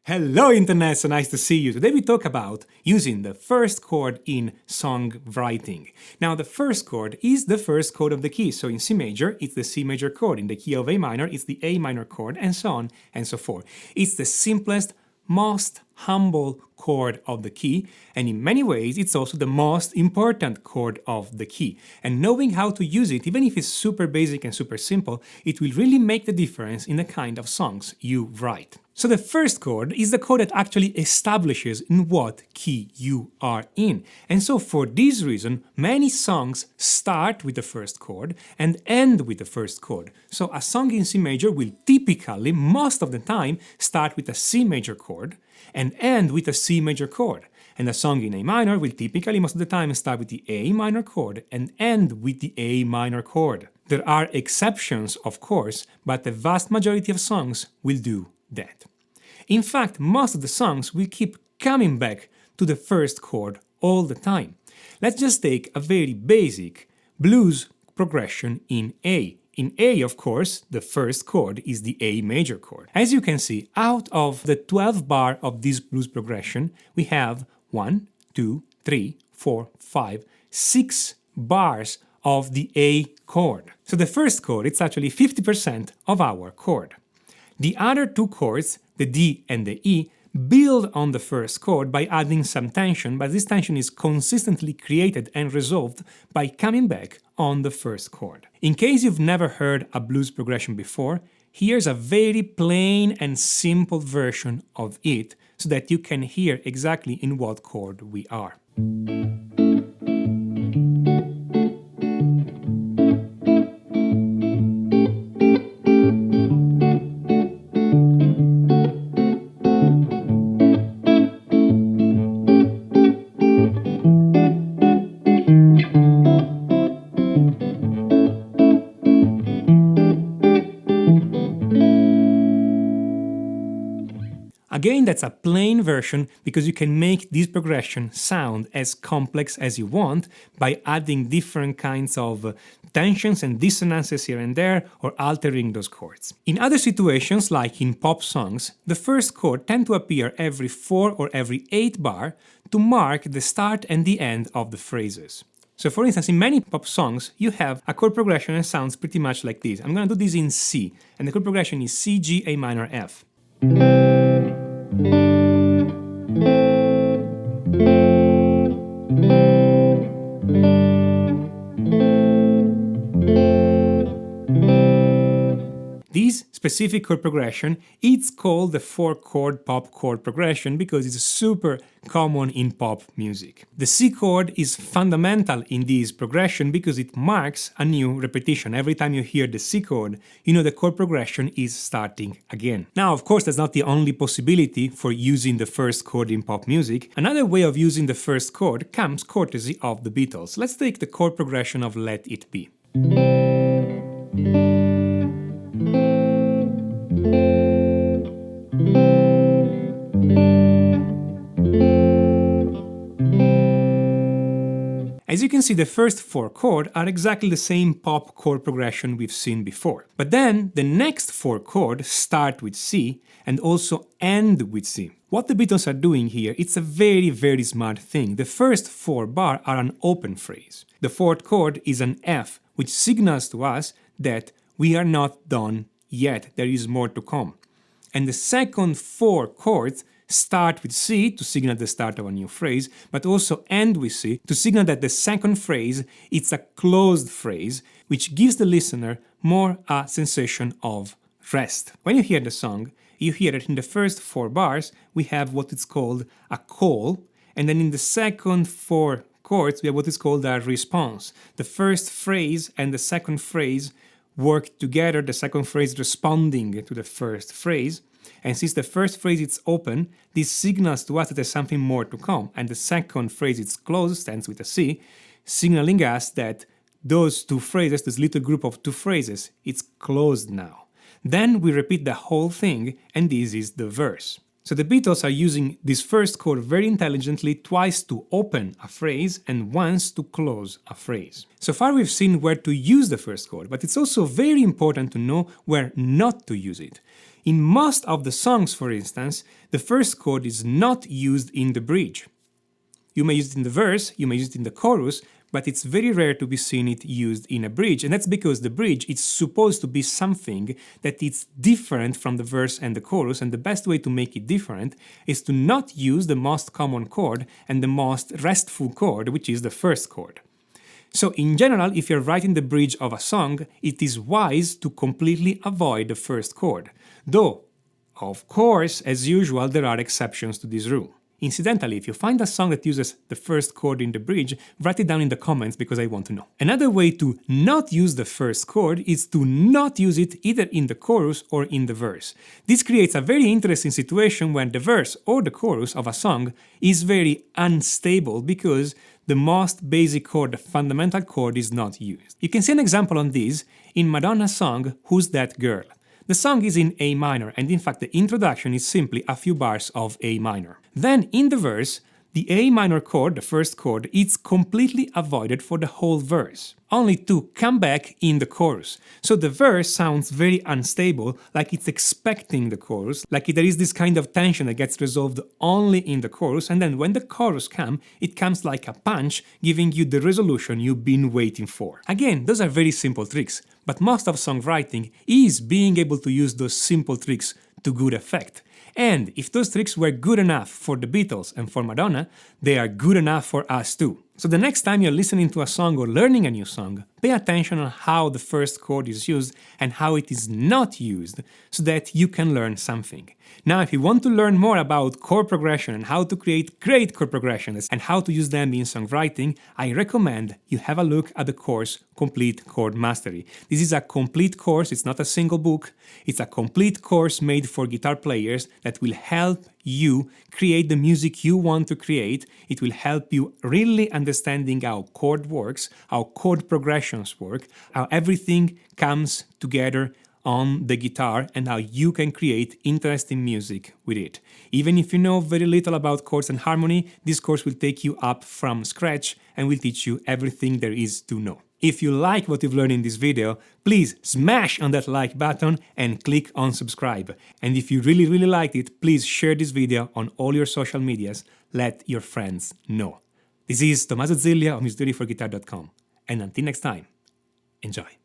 Hello Internet, so nice to see you. Today we talk about using the first chord in songwriting. Now the first chord is the first chord of the key, so in C major it's the C major chord, in the key of A minor it's the A minor chord, and so on and so forth. It's the simplest, most humble chord of the key, and in many ways it's also the most important chord of the key. And knowing how to use it, even if it's super basic and super simple, it will really make the difference in the kind of songs you write. So the first chord is the chord that actually establishes in what key you are in. And so for this reason, many songs start with the first chord and end with the first chord. So a song in C major will typically, most of the time, start with a C major chord and end with a C major chord. And a song in A minor will typically, most of the time, start with the A minor chord and end with the A minor chord. There are exceptions, of course, but the vast majority of songs will do that. In fact, most of the songs will keep coming back to the first chord all the time. Let's just take a very basic blues progression in A. In A, of course, the first chord is the A major chord. As you can see, out of the 12 bar of this blues progression, we have 1, 2, 3, 4, 5, 6 bars of the A chord. So the first chord, it's actually 50% of our chord. The other two chords, the D and the E, build on the first chord by adding some tension, but this tension is consistently created and resolved by coming back on the first chord. In case you've never heard a blues progression before, here's a very plain and simple version of it so that you can hear exactly in what chord we are. Again, that's a plain version because you can make this progression sound as complex as you want by adding different kinds of tensions and dissonances here and there or altering those chords. In other situations, like in pop songs, the first chord tends to appear every 4 or every 8 bar to mark the start and the end of the phrases. So for instance, in many pop songs, you have a chord progression that sounds pretty much like this. I'm going to do this in C, and the chord progression is C, G, A minor, F. This specific chord progression, it's called the 4-chord pop chord progression because it's super common in pop music. The C chord is fundamental in this progression because it marks a new repetition. Every time you hear the C chord, you know the chord progression is starting again. Now, of course, that's not the only possibility for using the first chord in pop music. Another way of using the first chord comes courtesy of the Beatles. Let's take the chord progression of Let It Be. As you can see, the first 4 chords are exactly the same pop chord progression we've seen before. But then the next 4 chords start with C and also end with C. What the Beatles are doing here, it's a very, very smart thing. The first 4 bars are an open phrase. The 4th chord is an F, which signals to us that we are not done yet. There is more to come. And the second 4 chords start with C to signal the start of a new phrase, but also end with C to signal that the second phrase is a closed phrase, which gives the listener more a sensation of rest. When you hear the song, you hear that in the first 4 bars we have what is called a call, and then in the second 4 chords we have what is called a response. The first phrase and the second phrase work together, the second phrase responding to the first phrase. And since the first phrase is open, this signals to us that there's something more to come. And the second phrase is closed, stands with a C, signaling us that those 2 phrases, this little group of 2 phrases, it's closed now. Then we repeat the whole thing, and this is the verse. So the Beatles are using this first chord very intelligently, twice to open a phrase and once to close a phrase. So far we've seen where to use the first chord, but it's also very important to know where not to use it. In most of the songs, for instance, the first chord is not used in the bridge. You may use it in the verse, you may use it in the chorus, but it's very rare to be seen it used in a bridge, and that's because the bridge is supposed to be something that is different from the verse and the chorus, and the best way to make it different is to not use the most common chord and the most restful chord, which is the first chord. So in general, if you're writing the bridge of a song, it is wise to completely avoid the first chord, though, of course, as usual, there are exceptions to this rule. Incidentally, if you find a song that uses the first chord in the bridge, write it down in the comments because I want to know. Another way to not use the first chord is to not use it either in the chorus or in the verse. This creates a very interesting situation when the verse or the chorus of a song is very unstable because the most basic chord, the fundamental chord, is not used. You can see an example on this in Madonna's song Who's That Girl? The song is in A minor, and in fact the introduction is simply a few bars of A minor. Then in the verse, the A minor chord, the first chord, is completely avoided for the whole verse, only to come back in the chorus. So the verse sounds very unstable, like it's expecting the chorus, like there is this kind of tension that gets resolved only in the chorus, and then when the chorus comes, it comes like a punch, giving you the resolution you've been waiting for. Again, those are very simple tricks, but most of songwriting is being able to use those simple tricks to good effect. And if those tricks were good enough for the Beatles and for Madonna, they are good enough for us too. So the next time you're listening to a song or learning a new song, pay attention on how the first chord is used and how it is not used so that you can learn something. Now, if you want to learn more about chord progression and how to create great chord progressions and how to use them in songwriting, I recommend you have a look at the course Complete Chord Mastery. This is a complete course, it's not a single book, it's a complete course made for guitar players that will help you create the music you want to create. It will help you really understanding how chord works, how chord progressions work, how everything comes together on the guitar and how you can create interesting music with it. Even if you know very little about chords and harmony, this course will take you up from scratch and will teach you everything there is to know. If you like what you've learned in this video, please smash on that like button and click on subscribe. And if you really liked it, please share this video on all your social medias. Let your friends know. This is Tommaso Ziglia of musictheoryforguitar.com. And until next time, enjoy.